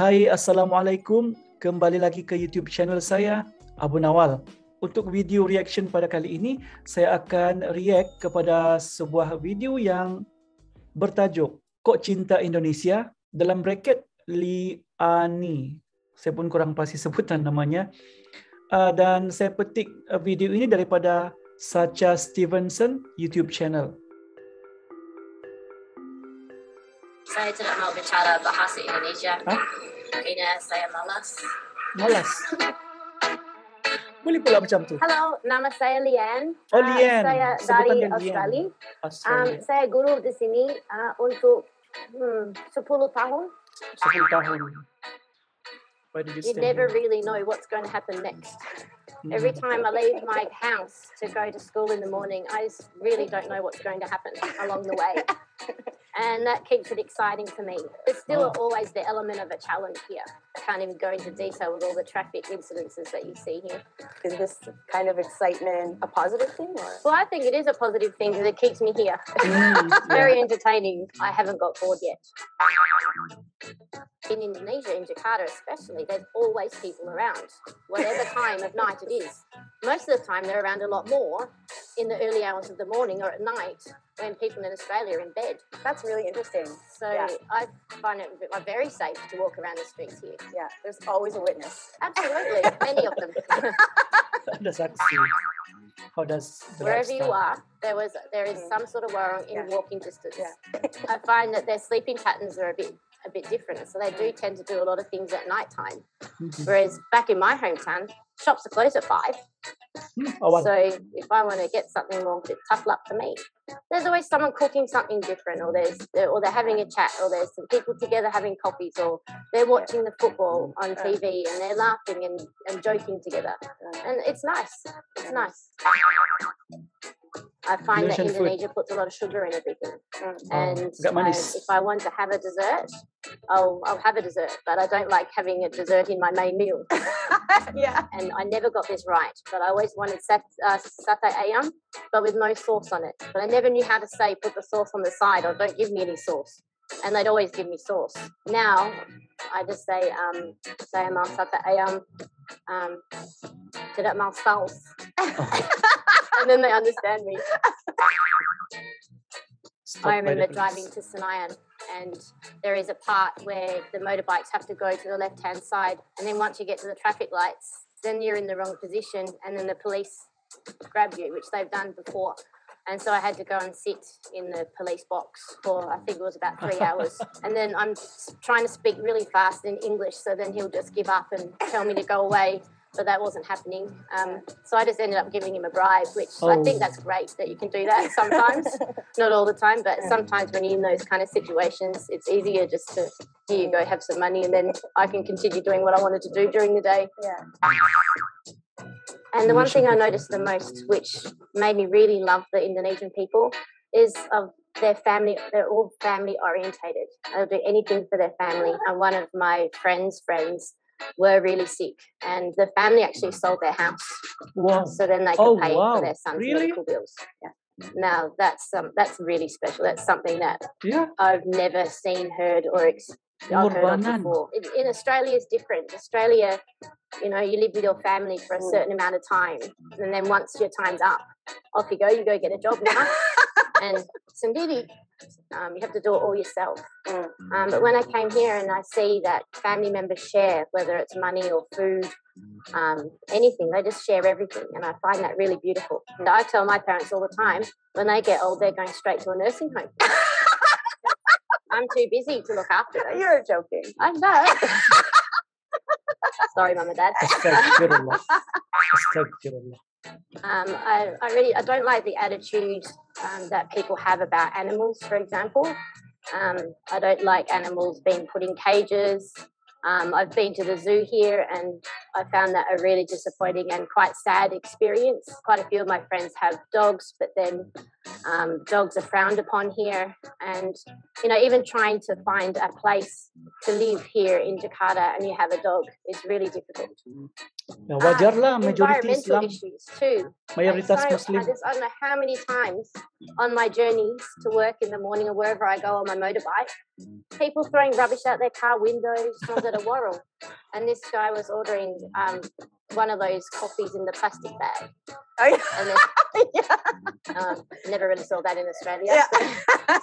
Hai, Assalamualaikum. Kembali lagi ke YouTube channel saya, Abu Nawal. Untuk video reaction pada kali ini, saya akan react kepada sebuah video yang bertajuk Kok Cinta Indonesia, dalam bracket Liani. Saya pun kurang pasti sebutan namanya. Dan saya petik video ini daripada Sacha Stevenson YouTube channel. Saya tidak mau bicara bahasa Indonesia. Karena saya malas. Malas. Boleh pula macam tu. Halo, nama saya Lian. Oh, Lian. Saya Sebutan dari dia Lian. Australia. Australia. Saya guru di sini untuk 10 tahun. 10 tahun. Where did you You stay? never really know what's going to happen next. Every time I leave my house to go to school in the morning, I really don't know what's going to happen along the way. And that keeps it exciting for me. There's still always the element of a challenge here. I can't even go into detail with all the traffic incidences that you see here. Is this kind of excitement a positive thing? Or? Well, I think it is a positive thing because it keeps me here. Very entertaining. I haven't got bored yet. In Indonesia, in Jakarta especially, there's always people around, whatever time of night it is. Most of the time they're around a lot more in the early hours of the morning or at night when people in Australia are in bed. That's really interesting. So I find it very safe to walk around the streets here. Yeah, there's always a witness. Absolutely, many of them. Ada saksi. How does the Wherever you lifestyle- are, there is some sort of warung in walking distance. Yeah. I find that their sleeping patterns are a bit different, so they do tend to do a lot of things at night time. Whereas back in my hometown, shops are closed at 5. Awal. So if I want to get something more, it's tough luck for me. There's always someone cooking something different, or they're having a chat, or there's some people together having coffees, or they're watching the football on TV and they're laughing and joking together, and it's nice. It's nice. I find that Indonesian food. Indonesia puts a lot of sugar in everything, and agak manis. if I want to have a dessert, I'll have a dessert, but I don't like having a dessert in my main meal. Yeah. And I never got this right, but I always wanted satay ayam, but with no sauce on it. But I never knew how to say put the sauce on the side or don't give me any sauce. And they'd always give me sauce. Now I just say saya mau satay ayam, tidak mau saus, and then they understand me. Stop I by the remember place. driving to Senayan, and there is a part where the motorbikes have to go to the left-hand side, and then once you get to the traffic lights, then you're in the wrong position, and then the police grab you, which they've done before. And so I had to go and sit in the police box for, I think it was about 3 hours. And then I'm trying to speak really fast in English, so then he'll just give up and tell me to go away. But that wasn't happening. So I just ended up giving him a bribe, which I think that's great that you can do that sometimes. Not all the time, but sometimes when you're in those kind of situations, it's easier just to, here you go, have some money, and then I can continue doing what I wanted to do during the day. Yeah. And the one thing I noticed the most, which made me really love the Indonesian people, is of their family. They're all family orientated. They'll do anything for their family. And one of my friends' friends were really sick, and the family actually sold their house, Wow. so then they could pay wow. for their son's Really? medical bills. Yeah. Now that's really special. That's something that Yeah. I've never seen, heard, or I've heard of Pengorbanan. before. In Australia is different. Australia, you know, you live with your family for a certain amount of time, and then once your time's up, off you go get a job now. And sendiri, you have to do it all yourself. But when I came here and I see that family members share, whether it's money or food, anything, they just share everything, and I find that really beautiful. And I tell my parents all the time, when they get old, they're going straight to a nursing home. I'm too busy to look after them. You're joking. I know. Sorry, Mum and Dad. Astagfirullah. Astagfirullah. I don't like the attitude that people have about animals, for example. I don't like animals being put in cages. I've been to the zoo here, and I found that a really disappointing and quite sad experience. Quite a few of my friends have dogs, but then Dogs are frowned upon here, and even trying to find a place to live here in Jakarta and you have a dog is really difficult. Ya, wajarlah majoriti Environmental Islam, issues too. mayoritas So, Muslim. I don't know how many times on my journeys to work in the morning or wherever I go on my motorbike, people throwing rubbish out their car windows, one's at a Warrell. And this guy was ordering one of those coffees in the plastic bag. Oh, yeah. And then, never really saw that in Australia. Yeah.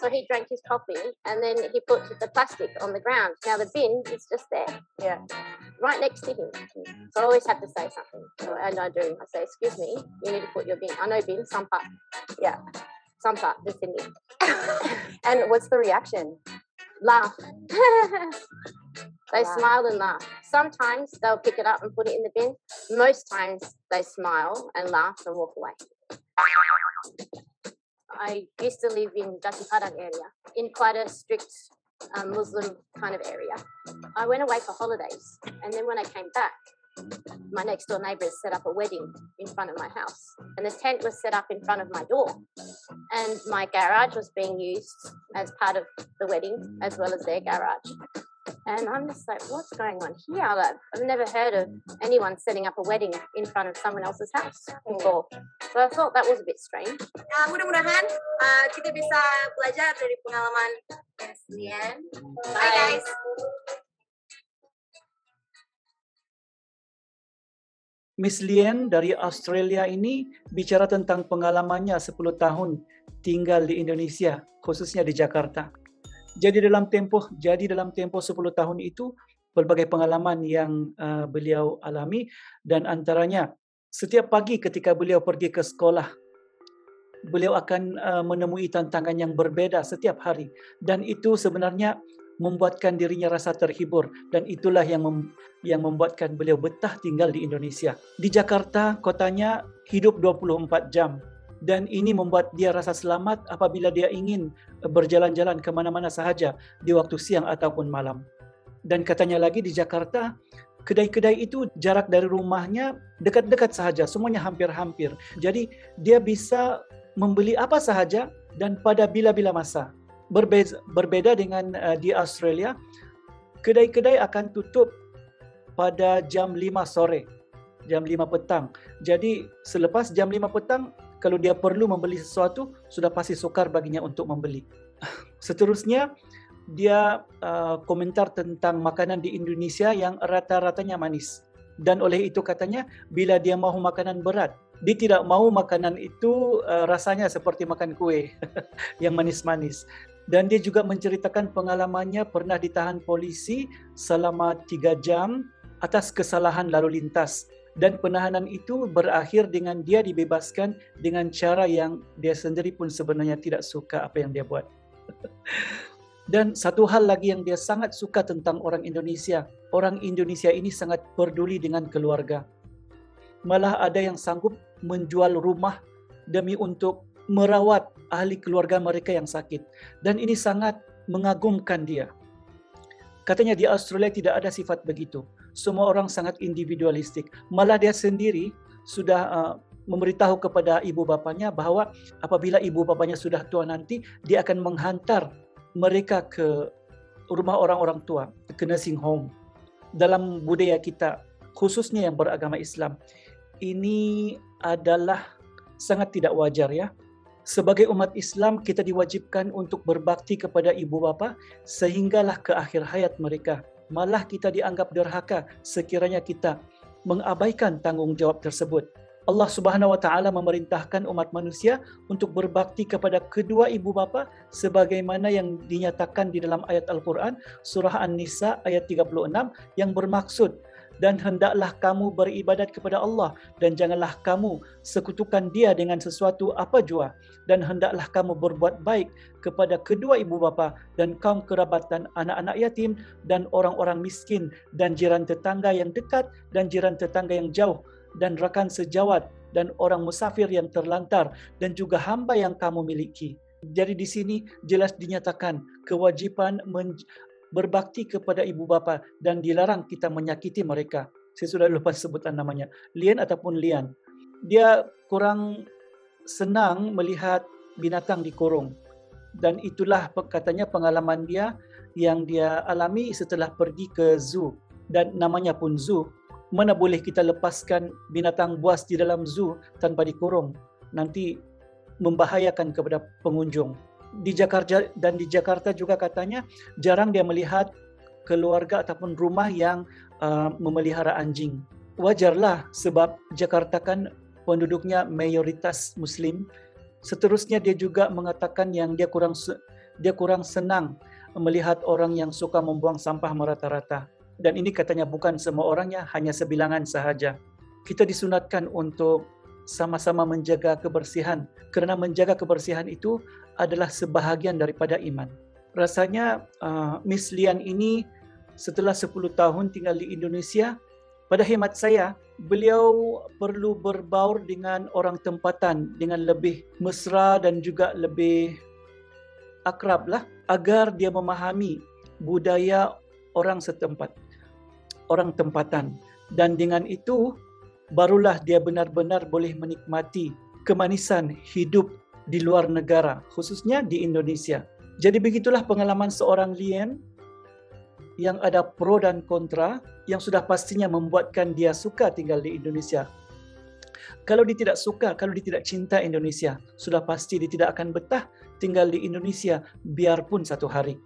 So he drank his coffee and then he put the plastic on the ground. Now the bin is just there. Yeah. Right next to him. So I always have to say something. And I do. I say, excuse me, you need to put your bin. I know bin, sampa. Yeah. Sampa, the sini. And what's the reaction? Laugh. They Wow. smile and laugh. Sometimes they'll pick it up and put it in the bin. Most times they smile and laugh and walk away. I used to live in Jati Padang area, in quite a strict Muslim kind of area. I went away for holidays, and then when I came back, my next door neighbours set up a wedding in front of my house, and the tent was set up in front of my door, and my garage was being used as part of the wedding as well as their garage. And I'm just like, what's going on here? I've never heard of anyone setting up a wedding in front of someone else's house before. So I thought that was a bit strange. Mudah-mudahan kita bisa belajar dari pengalaman Miss Lian. Bye guys. Miss Lian dari Australia ini bicara tentang pengalamannya 10 tahun tinggal di Indonesia, khususnya di Jakarta. Jadi dalam tempoh 10 tahun itu berbagai pengalaman yang beliau alami, dan antaranya setiap pagi ketika beliau pergi ke sekolah, beliau akan menemui tantangan yang berbeda setiap hari, dan itu sebenarnya membuatkan dirinya rasa terhibur, dan itulah yang membuatkan beliau betah tinggal di Indonesia. Di Jakarta, kotanya hidup 24 jam. Dan ini membuat dia rasa selamat apabila dia ingin berjalan-jalan kemana-mana sahaja di waktu siang ataupun malam. Dan katanya lagi di Jakarta, kedai-kedai itu jarak dari rumahnya dekat-dekat sahaja, semuanya hampir-hampir. Jadi dia bisa membeli apa sahaja dan pada bila-bila masa. Berbeda dengan di Australia, kedai-kedai akan tutup pada jam 5 sore, jam 5 petang. Jadi selepas jam 5 petang, kalau dia perlu membeli sesuatu, sudah pasti sukar baginya untuk membeli. Seterusnya, dia komentar tentang makanan di Indonesia yang rata-ratanya manis. Dan oleh itu katanya, bila dia mahu makanan berat, dia tidak mahu makanan itu rasanya seperti makan kue yang manis-manis. Dan dia juga menceritakan pengalamannya pernah ditahan polisi selama 3 jam atas kesalahan lalu lintas. Dan penahanan itu berakhir dengan dia dibebaskan dengan cara yang dia sendiri pun sebenarnya tidak suka apa yang dia buat. Dan satu hal lagi yang dia sangat suka tentang orang Indonesia. Orang Indonesia ini sangat peduli dengan keluarga. Malah ada yang sanggup menjual rumah demi untuk merawat ahli keluarga mereka yang sakit. Dan ini sangat mengagumkan dia. Katanya di Australia tidak ada sifat begitu. Semua orang sangat individualistik. Malah dia sendiri sudah memberitahu kepada ibu bapanya bahwa apabila ibu bapanya sudah tua nanti, dia akan menghantar mereka ke rumah orang-orang tua, ke nursing home. Dalam budaya kita, khususnya yang beragama Islam, ini adalah sangat tidak wajar ya. Sebagai umat Islam, kita diwajibkan untuk berbakti kepada ibu bapa sehinggalah ke akhir hayat mereka. Malah kita dianggap derhaka sekiranya kita mengabaikan tanggungjawab tersebut. Allah Subhanahu wa taala memerintahkan umat manusia untuk berbakti kepada kedua ibu bapa sebagaimana yang dinyatakan di dalam ayat Al-Quran surah An-Nisa ayat 36 yang bermaksud, dan hendaklah kamu beribadat kepada Allah dan janganlah kamu sekutukan dia dengan sesuatu apa jua, dan hendaklah kamu berbuat baik kepada kedua ibu bapa dan kaum kerabat dan anak-anak yatim dan orang-orang miskin dan jiran tetangga yang dekat dan jiran tetangga yang jauh dan rakan sejawat dan orang musafir yang terlantar dan juga hamba yang kamu miliki. Jadi di sini jelas dinyatakan kewajiban berbakti kepada ibu bapa dan dilarang kita menyakiti mereka. Saya sudah lupa sebutan namanya, Lian ataupun Lian. Dia kurang senang melihat binatang dikurung. Dan itulah katanya pengalaman dia yang dia alami setelah pergi ke zoo. Dan namanya pun zoo. Mana boleh kita lepaskan binatang buas di dalam zoo tanpa dikurung? Nanti membahayakan kepada pengunjung. Di Jakarta juga katanya jarang dia melihat keluarga ataupun rumah yang memelihara anjing. Wajarlah sebab Jakarta kan penduduknya mayoritas Muslim. Seterusnya dia juga mengatakan yang dia kurang senang melihat orang yang suka membuang sampah merata-rata. Dan ini katanya bukan semua orangnya, hanya sebilangan sahaja. Kita disunatkan untuk sama-sama menjaga kebersihan, kerana menjaga kebersihan itu adalah sebahagian daripada iman. Rasanya Miss Lian ini setelah 10 tahun tinggal di Indonesia, pada hemat saya, beliau perlu berbaur dengan orang tempatan dengan lebih mesra dan juga lebih akrab lah, agar dia memahami budaya orang setempat, orang tempatan. Dan dengan itu, barulah dia benar-benar boleh menikmati kemanisan hidup di luar negara, khususnya di Indonesia. Jadi begitulah pengalaman seorang Lian yang ada pro dan kontra, yang sudah pastinya membuatkan dia suka tinggal di Indonesia. Kalau dia tidak suka, kalau dia tidak cinta Indonesia, sudah pasti dia tidak akan betah tinggal di Indonesia biarpun satu hari.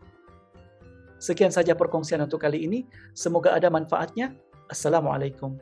Sekian saja perkongsian untuk kali ini. Semoga ada manfaatnya. Assalamualaikum.